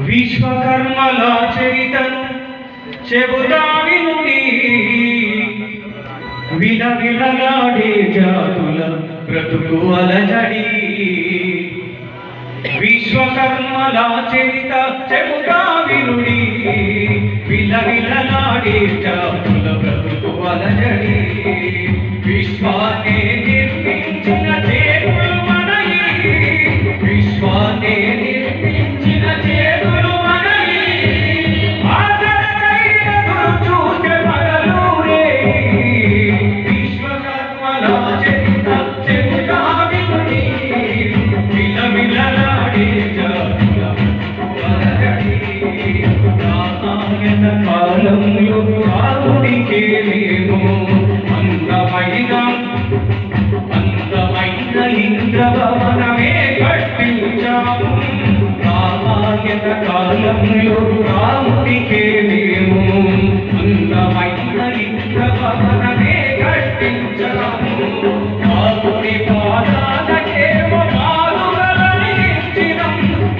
విశ్వకర్మల చరితను చెబుతా వినుడి, విలవిలలాడే జాతుల బ్రతుకు అలజడి. విశ్వకర్మల చరిత చెబుతా వినుడి, విలవిలలాడే జాతుల బ్రతుకు అలజడి. విశ్వాన్ని నిర్మించిన దేవుడు మనయి, విశ్వాన్ని నిర్మించిన దేవుడు మనయి. ఆదరకై ఎదురు చూసే పగలూరే. విశ్వకర్మల చరిత చెబుతా వినుడి, విలవిలలాడే జాతుల బ్రతుకు అలజడి. రామాయణ కాలంలో రాముడికే మేము అందమైన ఇంద్రభవనమే కట్టించాము. రామాయణ కాలంలో రాముడికే మేము అందమైన ఇంద్రభవనమే కట్టించాము. రాముడి పాదాలకేమో పాదుగలనిచ్చినం,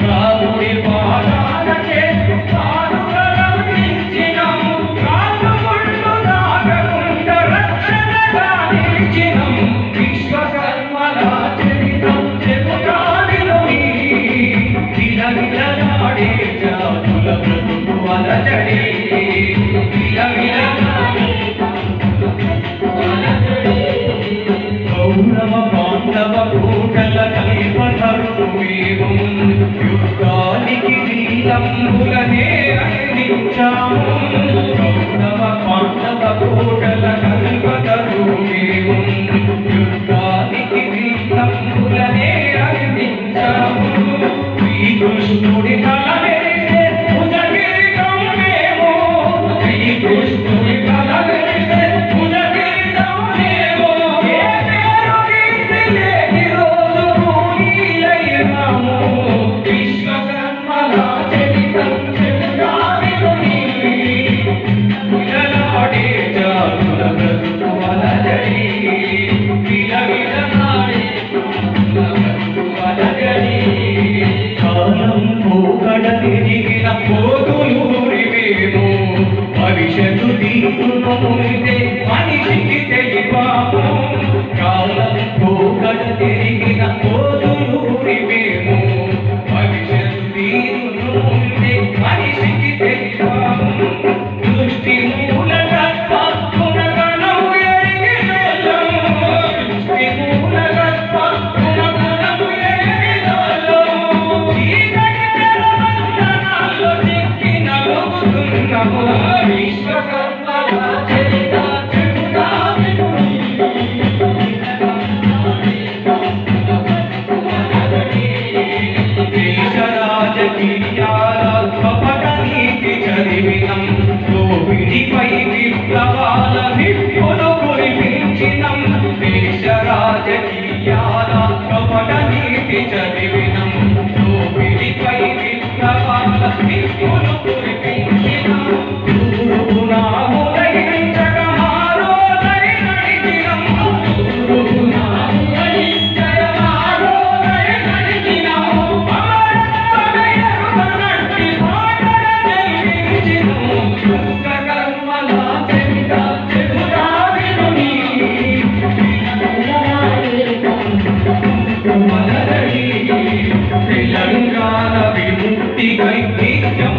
రాముడి పాదాలకేమో పాదుగలనిచ్చినం. రాముడు రాగకుండా రక్షణగా నిలిచినం. విశ్వకర్మల చరితం చెబుతా వినుడి, విలవిలలాడే జాతుల బ్రతుకు అలజడి. కౌరవ పాండవ కోటల కల్పతరుడు మేము, యుద్ధానికి వీరంబులనే అందించాము. కౌరవ పాండవ కోటల కల్పతరుడు మేము, యుద్ధానికి వీరంబులనే అందించాము. శ్రీకృష్ణుడి తల వెలిసే భుజగిరితం మేము, శ్రీకృష్ణుడి తల వెలిసే భుజగిరితం మేము. ఏ పేరు కీర్తి లేని రోజు భూమిలైనాము. విశ్వకర్మల చరితం చెబుతా వినుడి, విలలాడే జాతుల బ్రతుకు అలజడి. విలవిలలాడే జాతుల బ్రతుకు అలజడి. కాలం పోగడ తిరిగిన పోతులూరి మేము, భవిష్యత్తు తీరును ముందే మనిషికి తెలిపాము. కాలం పోగడ తిరిగిన పోతులూరి మేము, భవిష్యత్తు తీరును ముందే మనిషికి తెలిపాము. దృష్టి మూలకత్వ గుణగణము ఎరిగినోళ్ళము, దృష్టి మూలకత్వ గుణగణము ఎరిగినోళ్ళము. చీకటి తెరబంధనాల్లో చిక్కి నలుగుతున్నాము. విశ్వకర్మల చరిత చెబుతా వినుడి, దేశ రాజకీయాల కపట నీతి చదివినం. దోపిడిపై విప్లవాల విప్పులు కురిపించినం. దేశ రాజకీయాల కపట నీతి చదివినం. దోపిడిపై విప్లవాల విప్పులు కురిపించినం. తూర్పునాములయించక మారోదై నడిచినం. తూర్పునాములయించక మారోదై నడిచినం. అమరత్వమే ఎరుగనట్టి బాటల జయించినం. విశ్వకర్మల చరిత చెబుతా వినుడి, తెలంగాణ విముక్తికై నిత్యం